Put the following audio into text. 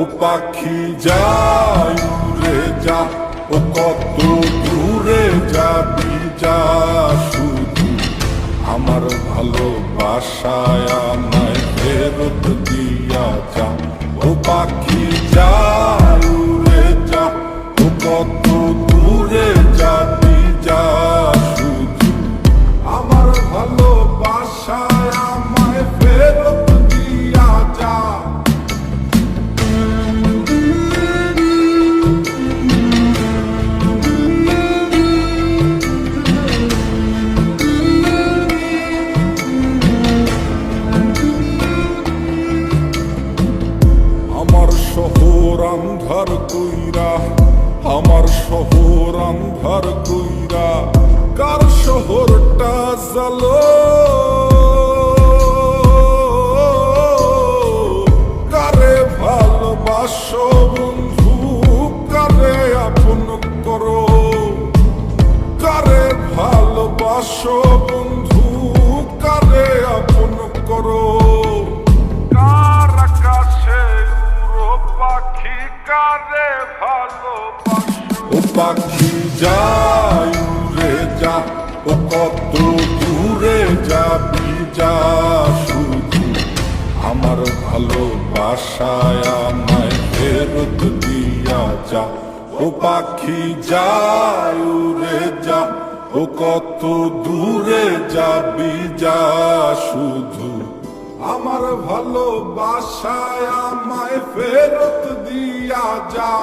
ও পাখি যায় উড়ে যা, ও কত দূরে যাবি যা, শুধু আমার ভালোবাসায় আমায় ফেরত দিয়া যা। ও পাখি যায় উড়ে যা, ও কত দূরে যাবি যা, শুধু আমার ভালোবাসায় আমায় ফেরত দিয়া যা। আমার শহর আন্ধার কইরা, আমার শহর আন্ধার কইরা, কার শহরটা জ্বালো, কারে ভালোবাসো বন্ধু, কারে আপন করো, কারে ভালোবাসো বন্ধু, কারে আপন করো। কার আকাশে উড়ো পাখি, কারে ভালোবাসো। ও পাখি যায় উড়ে যা, ও কত দূরে যাবি যা, শুধু আমার ভালোবাসায় আমায় ফেরত দিয়া যা। ও পাখি যায় উড়ে যা, ও কত দূরে যাবি যা, শুধু আমার ভালোবাসায় আমায় ফেরত দিয়া যা।